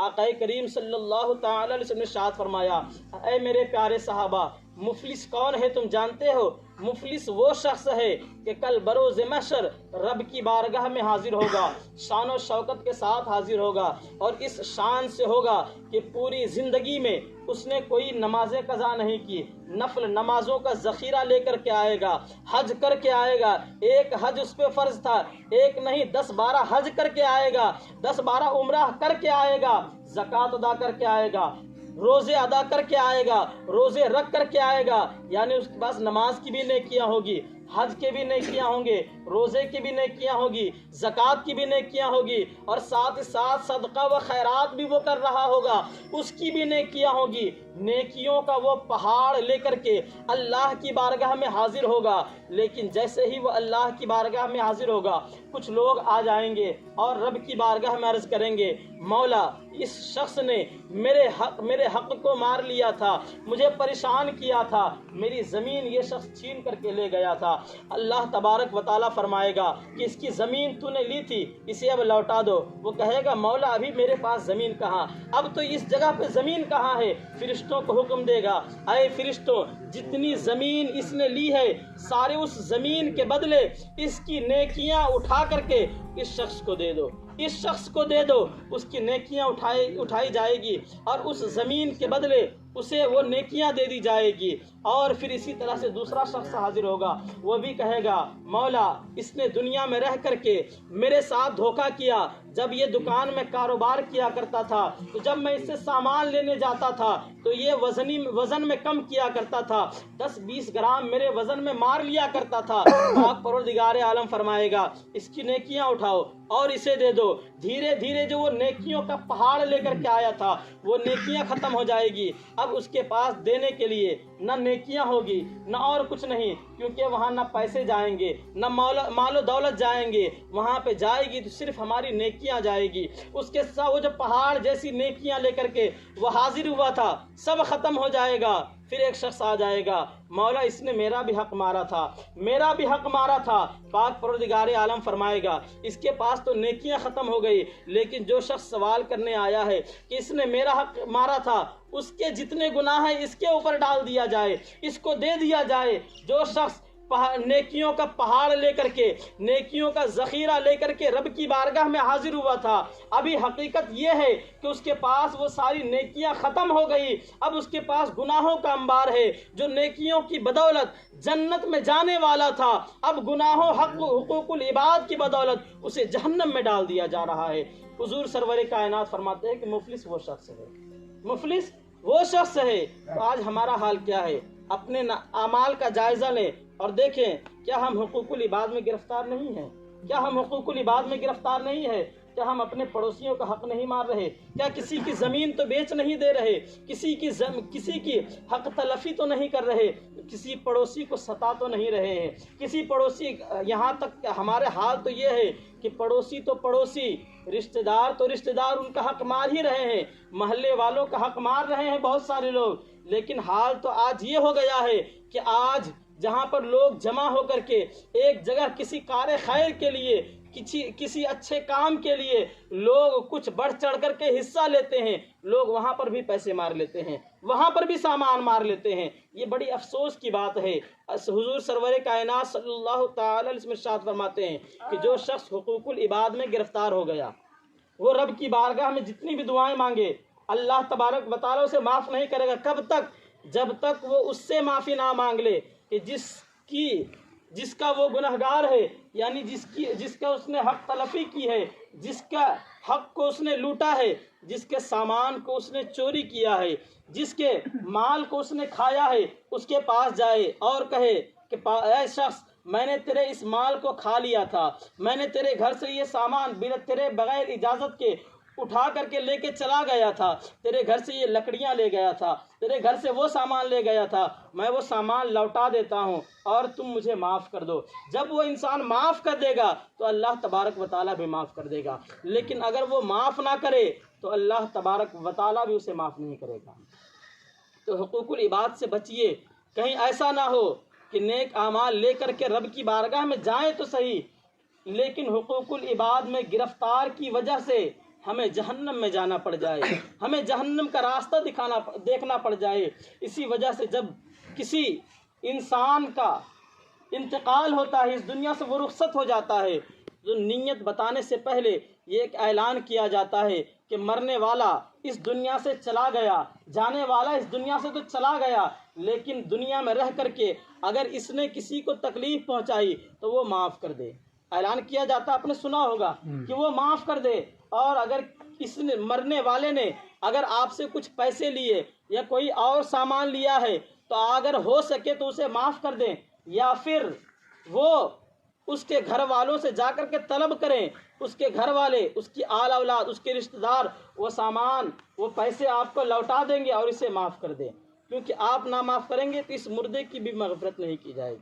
آقا کریم صلی اللہ تعالی علیہ وسلم نے ارشاد فرمایا، اے میرے پیارے صحابہ، مفلس کون ہے تم جانتے ہو؟ مفلس وہ شخص ہے کہ کل بروز محشر رب کی بارگاہ میں حاضر ہوگا، شان و شوکت کے ساتھ حاضر ہوگا، اور اس شان سے ہوگا کہ پوری زندگی میں اس نے کوئی نمازیں قضا نہیں کی، نفل نمازوں کا ذخیرہ لے کر کے آئے گا، حج کر کے آئے گا، ایک حج اس پہ فرض تھا، ایک نہیں 10-12 حج کر کے آئے گا، 10-12 عمرہ کر کے آئے گا، زکوٰۃ ادا کر کے آئے گا، روزے ادا کر کے آئے گا، روزے رکھ کر کے آئے گا، یعنی اس کے پاس نماز کی بھی نیکیاں ہوگی، حج کے بھی نیکیاں ہوں گے، روزے کی بھی نیکیاں ہوگی، زکوٰۃ کی بھی نیکیاں ہوگی، اور ساتھ ہی ساتھ صدقہ و خیرات بھی وہ کر رہا ہوگا، اس کی بھی نیکیاں ہوگی۔ نیکیوں کا وہ پہاڑ لے کر کے اللہ کی بارگاہ میں حاضر ہوگا، لیکن جیسے ہی وہ اللہ کی بارگاہ میں حاضر ہوگا، کچھ لوگ آ جائیں گے اور رب کی بارگاہ میں عرض کریں گے، مولا اس شخص نے میرے حق کو مار لیا تھا، مجھے پریشان کیا تھا، میری زمین یہ شخص چھین کر کے لے گیا تھا۔ اللہ تبارک و تعالیٰ فرمائے گا کہ اس کی زمین تو نے لی تھی، اسے اب لوٹا دو۔ وہ کہے گا، مولا ابھی میرے پاس زمین کہاں، اب تو اس جگہ پہ زمین کہاں ہے؟ فرشتوں کو حکم دے گا، اے فرشتوں، جتنی زمین اس نے لی ہے سارے اس زمین کے بدلے اس کی نیکیاں اٹھا کر کے اس شخص کو دے دو، اس شخص کو دے دو۔ اس کی نیکیاں اٹھائی جائے گی اور اس زمین کے بدلے اسے وہ نیکیاں دے دی جائے گی۔ اور پھر اسی طرح سے دوسرا شخص حاضر ہوگا، وہ بھی کہے گا، مولا اس نے دنیا میں رہ کر کے میرے ساتھ دھوکہ کیا، جب یہ دکان میں کاروبار کیا کرتا تھا تو جب میں اس سے سامان لینے جاتا تھا تو یہ وزن میں کم کیا کرتا تھا، 10-20 گرام میرے وزن میں مار لیا کرتا تھا۔ پاک پروردگار عالم فرمائے گا، اس کی نیکیاں اٹھاؤ اور اسے دے دو۔ دھیرے دھیرے جو وہ نیکیوں کا پہاڑ لے کر کے آیا تھا وہ نیکیاں ختم ہو جائے گی، اب اس کے پاس دینے کے لیے نہ نیکیاں ہوگی نہ اور کچھ نہیں، کیونکہ وہاں نہ پیسے جائیں گے نہ مال و دولت جائیں گے، وہاں پہ جائے گی تو صرف ہماری نیکیاں جائے گی۔ اس کے ساتھ وہ جو پہاڑ جیسی نیکیاں لے کر کے وہ حاضر ہوا تھا سب ختم ہو جائے گا۔ پھر ایک شخص آ جائے گا، مولا اس نے میرا بھی حق مارا تھا، میرا بھی حق مارا تھا۔ پاک پروردگار عالم فرمائے گا، اس کے پاس تو نیکیاں ختم ہو گئی، لیکن جو شخص سوال کرنے آیا ہے کہ اس نے میرا حق مارا تھا، اس کے جتنے گناہ ہیں اس کے اوپر ڈال دیا جائے، اس کو دے دیا جائے۔ جو شخص نیکیوں کا پہاڑ لے کر کے، نیکیوں کا ذخیرہ لے کر کے رب کی بارگاہ میں حاضر ہوا تھا، ابھی حقیقت یہ ہے کہ اس کے پاس وہ ساری نیکیاں ختم ہو گئی، اب اس کے پاس گناہوں کا انبار ہے۔ جو نیکیوں کی بدولت جنت میں جانے والا تھا، اب گناہوں حقوق العباد کی بدولت اسے جہنم میں ڈال دیا جا رہا ہے۔ حضور سرور کائنات فرماتے ہیں کہ مفلس وہ شخص ہے، مفلس وہ شخص ہے۔ تو آج ہمارا حال کیا ہے؟ اپنے اعمال کا جائزہ لیں اور دیکھیں، کیا ہم حقوق العباد میں گرفتار نہیں ہیں؟ کیا ہم حقوق العباد میں گرفتار نہیں ہیں؟ کیا ہم اپنے پڑوسیوں کا حق نہیں مار رہے؟ کیا کسی کی زمین تو بیچ نہیں دے رہے؟ کسی کی حق تلفی تو نہیں کر رہے؟ کسی پڑوسی کو ستا تو نہیں رہے ہیں؟ کسی پڑوسی، یہاں تک ہمارے حال تو یہ ہے کہ پڑوسی تو پڑوسی، رشتہ دار تو رشتہ دار ان کا حق مار ہی رہے ہیں، محلے والوں کا حق مار رہے ہیں بہت سارے لوگ۔ لیکن حال تو آج یہ ہو گیا ہے کہ آج جہاں پر لوگ جمع ہو کر کے ایک جگہ کسی کار خیر کے لیے، کسی اچھے کام کے لیے لوگ کچھ بڑھ چڑھ کر کے حصہ لیتے ہیں، لوگ وہاں پر بھی پیسے مار لیتے ہیں، وہاں پر بھی سامان مار لیتے ہیں۔ یہ بڑی افسوس کی بات ہے۔ حضور سرور کائنات صلی اللہ تعالی علیہ وسلم ارشاد فرماتے ہیں کہ جو شخص حقوق العباد میں گرفتار ہو گیا، وہ رب کی بارگاہ میں جتنی بھی دعائیں مانگے اللہ تبارک و تعالیٰ اسے معاف نہیں کرے گا۔ کب تک؟ جب تک وہ اس سے معافی نہ مانگ لے کہ جس کا وہ گنہگار ہے، یعنی جس کا اس نے حق تلفی کی ہے، جس کا حق کو اس نے لوٹا ہے، جس کے سامان کو اس نے چوری کیا ہے، جس کے مال کو اس نے کھایا ہے، اس کے پاس جائے اور کہے کہ اے شخص، میں نے تیرے اس مال کو کھا لیا تھا، میں نے تیرے گھر سے یہ سامان تیرے بغیر اجازت کے اٹھا کر کے لے کے چلا گیا تھا، تیرے گھر سے یہ لکڑیاں لے گیا تھا، تیرے گھر سے وہ سامان لے گیا تھا، میں وہ سامان لوٹا دیتا ہوں اور تم مجھے معاف کر دو۔ جب وہ انسان معاف کر دے گا تو اللہ تبارک و تعالیٰ بھی معاف کر دے گا، لیکن اگر وہ معاف نہ کرے تو اللہ تبارک و تعالیٰ بھی اسے معاف نہیں کرے گا۔ تو حقوق العباد سے بچیے، کہیں ایسا نہ ہو کہ نیک اعمال لے کر کے رب کی بارگاہ میں جائیں تو صحیح، لیکن حقوق العباد میں گرفتار کی وجہ سے ہمیں جہنم میں جانا پڑ جائے، ہمیں جہنم کا راستہ دیکھنا پڑ جائے۔ اسی وجہ سے جب کسی انسان کا انتقال ہوتا ہے، اس دنیا سے وہ رخصت ہو جاتا ہے، تو نیت بتانے سے پہلے یہ ایک اعلان کیا جاتا ہے کہ مرنے والا اس دنیا سے چلا گیا، جانے والا اس دنیا سے تو چلا گیا، لیکن دنیا میں رہ کر کے اگر اس نے کسی کو تکلیف پہنچائی تو وہ معاف کر دے۔ اعلان کیا جاتا، آپ نے سنا ہوگا کہ وہ معاف کر دے۔ اور اگر اس نے مرنے والے نے اگر آپ سے کچھ پیسے لیے یا کوئی اور سامان لیا ہے تو اگر ہو سکے تو اسے معاف کر دیں، یا پھر وہ اس کے گھر والوں سے جا کر کے طلب کریں، اس کے گھر والے، اس کی آل اولاد، اس کے رشتہ دار وہ سامان، وہ پیسے آپ کو لوٹا دیں گے اور اسے معاف کر دیں، کیونکہ آپ نہ معاف کریں گے تو اس مردے کی بھی مغفرت نہیں کی جائے گی۔